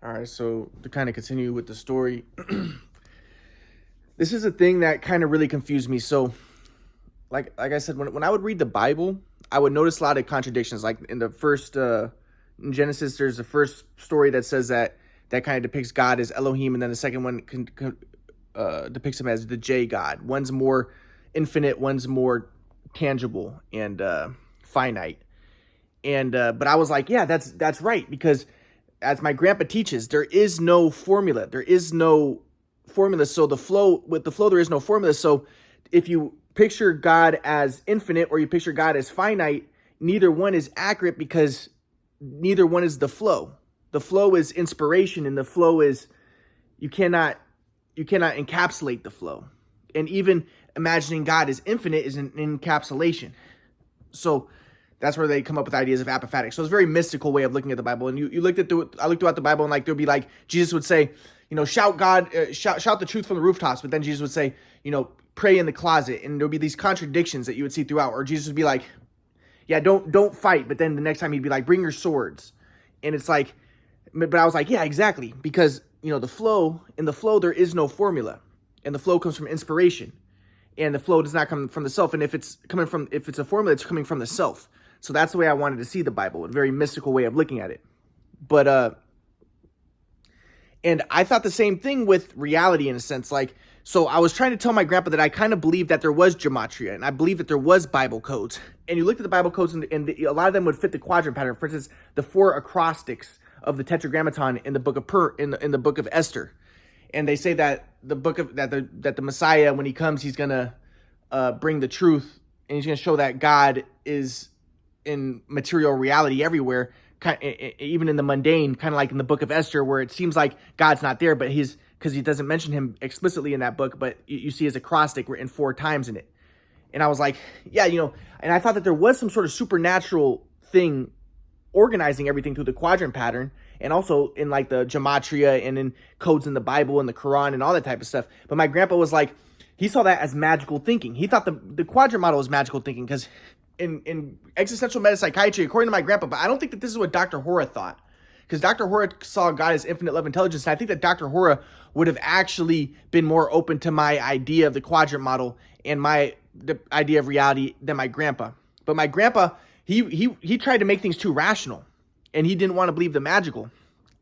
All right, so to kind of continue with the story, this is a thing that kind of really confused me. So, like I said, when I would read the Bible, I would notice a lot of contradictions. Like in the first in Genesis, there's the first story that says that kind of depicts God as Elohim, and then the second one depicts him as the J God. One's more infinite, one's more tangible and finite. And but I was like, yeah, that's right, because as my grandpa teaches, there is no formula. There is no formula. So with the flow, there is no formula. So if you picture God as infinite or you picture God as finite, neither one is accurate because neither one is the flow. The flow is inspiration, and the flow is you cannot encapsulate the flow. And even imagining God as infinite is an encapsulation. So that's where they come up with ideas of apophatic. So it's a very mystical way of looking at the Bible. And I looked throughout the Bible, and like there'd be like Jesus would say, shout the truth from the rooftops. But then Jesus would say, pray in the closet. And there'd be these contradictions that you would see throughout. Or Jesus would be like, yeah, don't fight. But then the next time he'd be like, bring your swords. And it's like, but I was like, yeah, exactly. Because, in the flow, there is no formula. And the flow comes from inspiration. And the flow does not come from the self. And if it's a formula, it's coming from the self. So that's the way I wanted to see the Bible, a very mystical way of looking at it. But, and I thought the same thing with reality in a sense. So I was trying to tell my grandpa that I kind of believed that there was gematria, and I believed that there was Bible codes. And you looked at the Bible codes, and a lot of them would fit the quadrant pattern. For instance, the 4 acrostics of the Tetragrammaton in the book of in the book of Esther. And they say that that the Messiah, when he comes, he's gonna bring the truth, and he's gonna show that God is in material reality everywhere, even in the mundane, kind of like in the book of Esther, where it seems like God's not there, but because he doesn't mention him explicitly in that book, but you see his acrostic written 4 times in it. And I was like, yeah, and I thought that there was some sort of supernatural thing organizing everything through the quadrant pattern, and also in like the gematria and in codes in the Bible and the Quran and all that type of stuff. But my grandpa was like, he saw that as magical thinking. He thought the quadrant model was magical thinking because in existential metapsychiatry, according to my grandpa, but I don't think that this is what Dr. Hora thought. Because Dr. Hora saw God as infinite love intelligence, and I think that Dr. Hora would have actually been more open to my idea of the quadrant model and the idea of reality than my grandpa. But my grandpa, he tried to make things too rational, and he didn't want to believe the magical.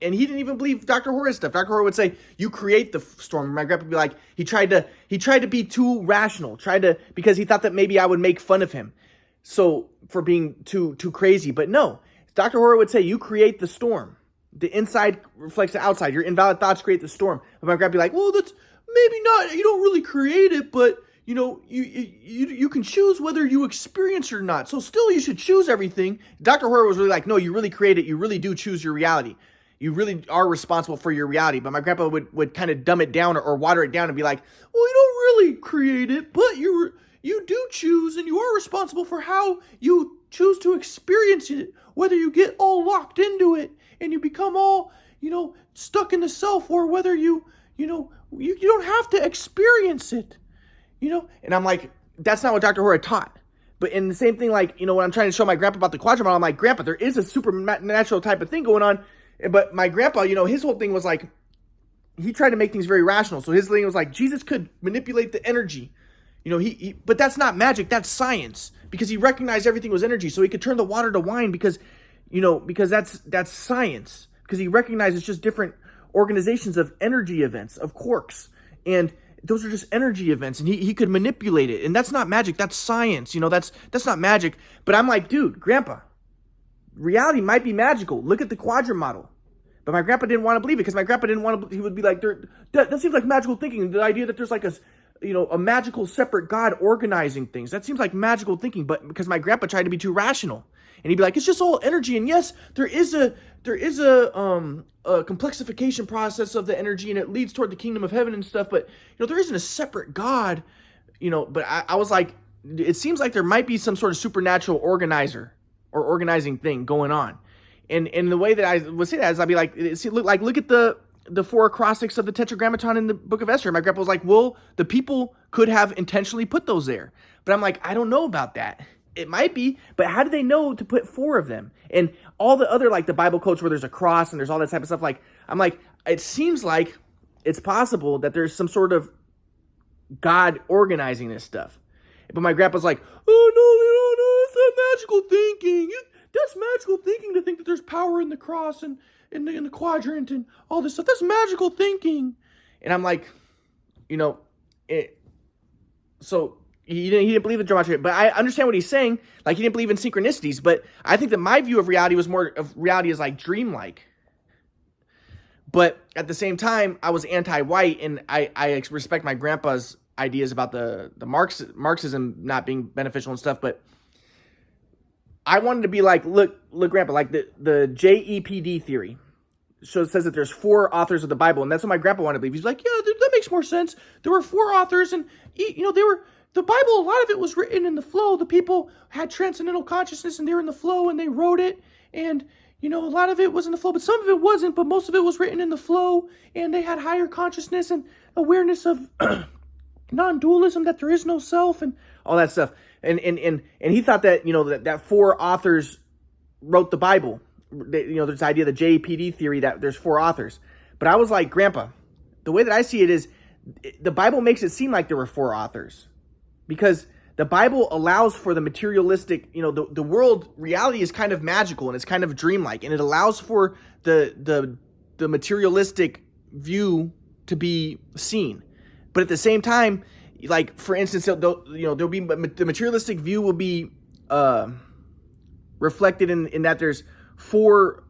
And he didn't even believe Dr. Hora's stuff. Dr. Hora would say, you create the storm. My grandpa would be like, he tried to be too rational, because he thought that maybe I would make fun of him. So for being too crazy. But no, Dr. Hora would say, you create the storm. The inside reflects the outside. Your invalid thoughts create the storm. But my grandpa would be like, well, that's maybe not, you don't really create it, but you can choose whether you experience it or not. So still you should choose everything. Dr. Hora was really like, no, you really create it. You really do choose your reality. You really are responsible for your reality. But my grandpa would kind of dumb it down or water it down and be like, well, you don't really create it, but you do choose, and you are responsible for how you choose to experience it, whether you get all locked into it and you become all, stuck in the self, or whether you don't have to experience it, And I'm like, that's not what Dr. Hora taught. But in the same thing, like, when I'm trying to show my grandpa about the quadrant model, I'm like, Grandpa, there is a supernatural type of thing going on. But my grandpa, his whole thing was like, he tried to make things very rational. So his thing was like, Jesus could manipulate the energy. But that's not magic, that's science, because he recognized everything was energy. So he could turn the water to wine because that's science, because he recognized it's just different organizations of energy events, of quarks. And those are just energy events, and he could manipulate it. And that's not magic, that's science. That's not magic. But I'm like, dude, Grandpa, reality might be magical. Look at the quadrant model. But my grandpa didn't want to believe it, because my grandpa didn't want to, he would be like, that seems like magical thinking. The idea that there's like a magical separate God organizing things. That seems like magical thinking, but because my grandpa tried to be too rational, and he'd be like, it's just all energy. And yes, there is a complexification process of the energy, and it leads toward the kingdom of heaven and stuff. But, there isn't a separate God, but I was like, it seems like there might be some sort of supernatural organizer or organizing thing going on. And the way that I would say that is I'd be like, look at the 4 acrostics of the Tetragrammaton in the book of Esther. My grandpa was like, well, the people could have intentionally put those there. But I'm like, I don't know about that. It might be, but how do they know to put 4 of them? And all the other, like the Bible quotes where there's a cross and there's all that type of stuff, like, I'm like, it seems like it's possible that there's some sort of God organizing this stuff. But my grandpa's like, oh, no, it's that magical thinking. That's magical thinking to think that there's power in the cross and in the quadrant and all this stuff. That's magical thinking. And I'm like, so he didn't believe in geometry, but I understand what he's saying. Like, he didn't believe in synchronicities, but I think that my view of reality was more of reality as like dreamlike. But at the same time, I was anti-white, and I respect my grandpa's ideas about the Marxism not being beneficial and stuff, but I wanted to be like, look, Grandpa, like the JEPD theory. So it says that there's 4 authors of the Bible, and that's what my grandpa wanted to believe. He's like, yeah, that makes more sense. There were 4 authors, and the Bible, a lot of it was written in the flow. The people had transcendental consciousness, and they were in the flow, and they wrote it, and a lot of it was in the flow, but some of it wasn't, but most of it was written in the flow, and they had higher consciousness and awareness of non-dualism, that there is no self, and all that stuff. And he thought that, that 4 authors wrote the Bible. There's the idea of the JPD theory that there's 4 authors. But I was like, Grandpa, the way that I see it is the Bible makes it seem like there were 4 authors, because the Bible allows for the materialistic, the world, reality is kind of magical and it's kind of dreamlike, and it allows for the materialistic view to be seen. But at the same time, like, for instance, there'll be the materialistic view will be reflected in that there's 4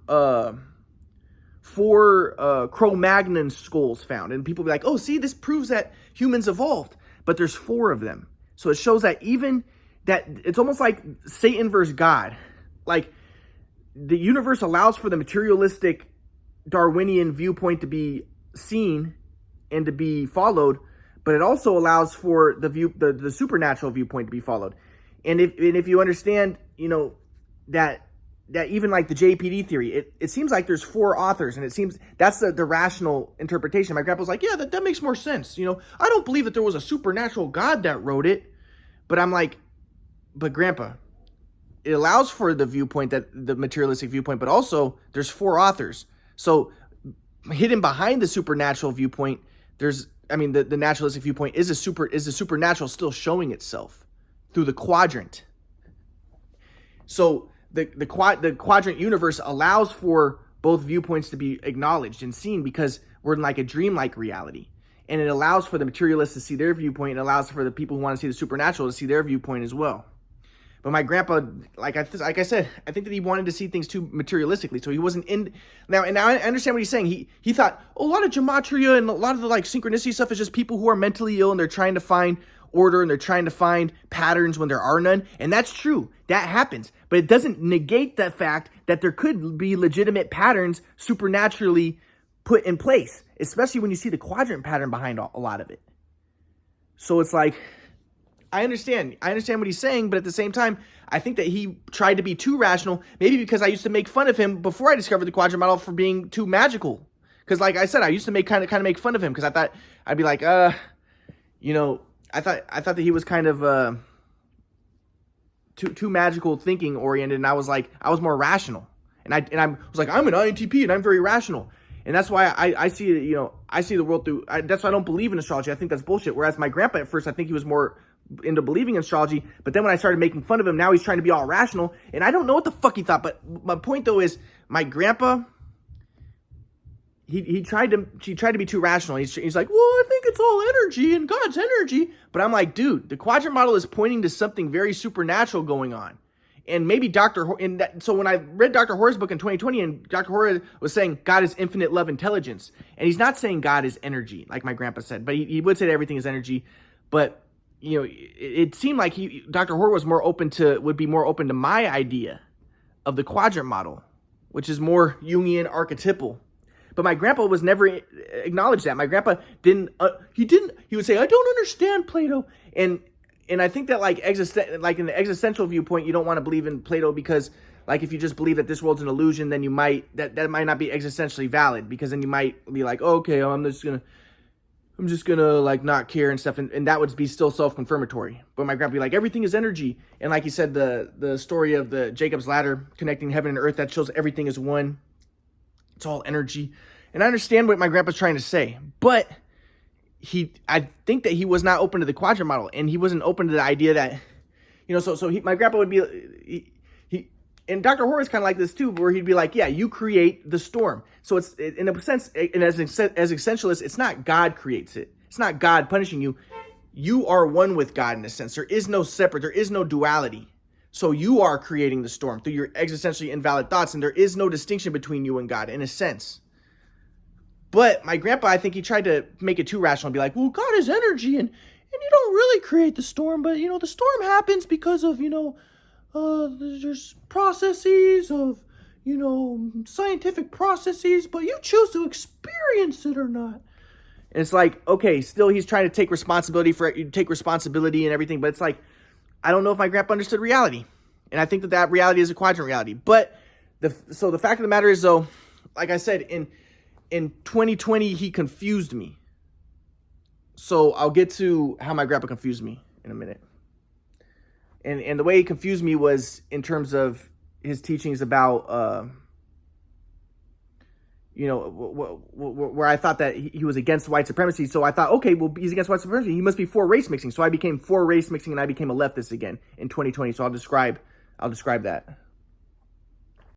Cro-Magnon skulls found, and people be like, oh, see, this proves that humans evolved, but there's 4 of them. So it shows that even that it's almost like Satan versus God. Like, the universe allows for the materialistic Darwinian viewpoint to be seen and to be followed, but it also allows for the supernatural viewpoint to be followed. And if you understand, that even like the JPD theory, it seems like there's 4 authors, and it seems that's the rational interpretation. My grandpa was like, yeah, that makes more sense. I don't believe that there was a supernatural God that wrote it, but I'm like, but Grandpa, it allows for the viewpoint, that the materialistic viewpoint, but also there's 4 authors. So hidden behind the supernatural viewpoint, the naturalistic viewpoint is the supernatural still showing itself through the quadrant. So the quadrant universe allows for both viewpoints to be acknowledged and seen, because we're in like a dreamlike reality. And it allows for the materialists to see their viewpoint, and allows for the people who want to see the supernatural to see their viewpoint as well. But my grandpa, like I said, I think that he wanted to see things too materialistically, so he wasn't in. Now I understand what he's saying. He thought, a lot of gematria and a lot of the like synchronicity stuff is just people who are mentally ill, and they're trying to find order, and they're trying to find patterns when there are none. And that's true. That happens. But it doesn't negate the fact that there could be legitimate patterns supernaturally put in place, especially when you see the quadrant pattern behind a lot of it. So it's like, I understand what he's saying, but at the same time, I think that he tried to be too rational, maybe because I used to make fun of him before I discovered the quadrant model for being too magical. Because like I said, I used to kind of make fun of him, because I thought, I'd be like, I thought that he was kind of too magical thinking oriented, and I was more rational. And I was like, I'm an INTP and I'm very rational. And that's why I see, I see the world through, that's why I don't believe in astrology. I think that's bullshit. Whereas my grandpa at first, I think he was more into believing in astrology, but then when I started making fun of him, now he's trying to be all rational, and I don't know what the fuck he thought. But my point though is, my grandpa, he tried to be too rational. He's like, well, I think it's all energy and God's energy. But I'm like, dude, the quadrant model is pointing to something very supernatural going on. And maybe so when I read Dr. Horr's book in 2020, and Dr. Horr was saying God is infinite love intelligence, and he's not saying God is energy, like my grandpa said, but he would say that everything is energy. But it seemed like Dr. Horr would be more open to my idea of the quadrant model, which is more Jungian archetypal. But my grandpa was never acknowledged that. My grandpa didn't. He would say, I don't understand Plato. And I think that like in the existential viewpoint, you don't want to believe in Plato, because like if you just believe that this world's an illusion, then you might that might not be existentially valid, because then you might be like, oh, okay, I'm just gonna I'm just gonna like not care and stuff, and that would be still self-confirmatory. But my grandpa would be like, everything is energy, and like he said, the story of the Jacob's ladder connecting heaven and earth, that shows everything is one. It's all energy, and I understand what my grandpa's trying to say, but I think that he was not open to the quadrant model, and he wasn't open to the idea that, my grandpa would be, and Dr. Horowitz kind of like this too, where he'd be like, yeah, you create the storm. So it's, in a sense, and as essentialist, it's not God creates it. It's not God punishing you. You are one with God in a sense. There is no separate, there is no duality. So you are creating the storm through your existentially invalid thoughts, and there is no distinction between you and God in a sense. But my grandpa, I think he tried to make it too rational and be like, well, God is energy, and you don't really create the storm, but, the storm happens because of, there's processes of, scientific processes, but you choose to experience it or not. And it's like, okay, still he's trying to take responsibility and everything, but it's like, I don't know if my grandpa understood reality. And I think that reality is a quadrant reality. But the fact of the matter is, though, like I said, in 2020, he confused me. So I'll get to how my grandpa confused me in a minute. And the way he confused me was in terms of his teachings about, where I thought that he was against white supremacy. So I thought, okay, well, he's against white supremacy. He must be for race mixing. So I became for race mixing, and I became a leftist again in 2020. So I'll describe that.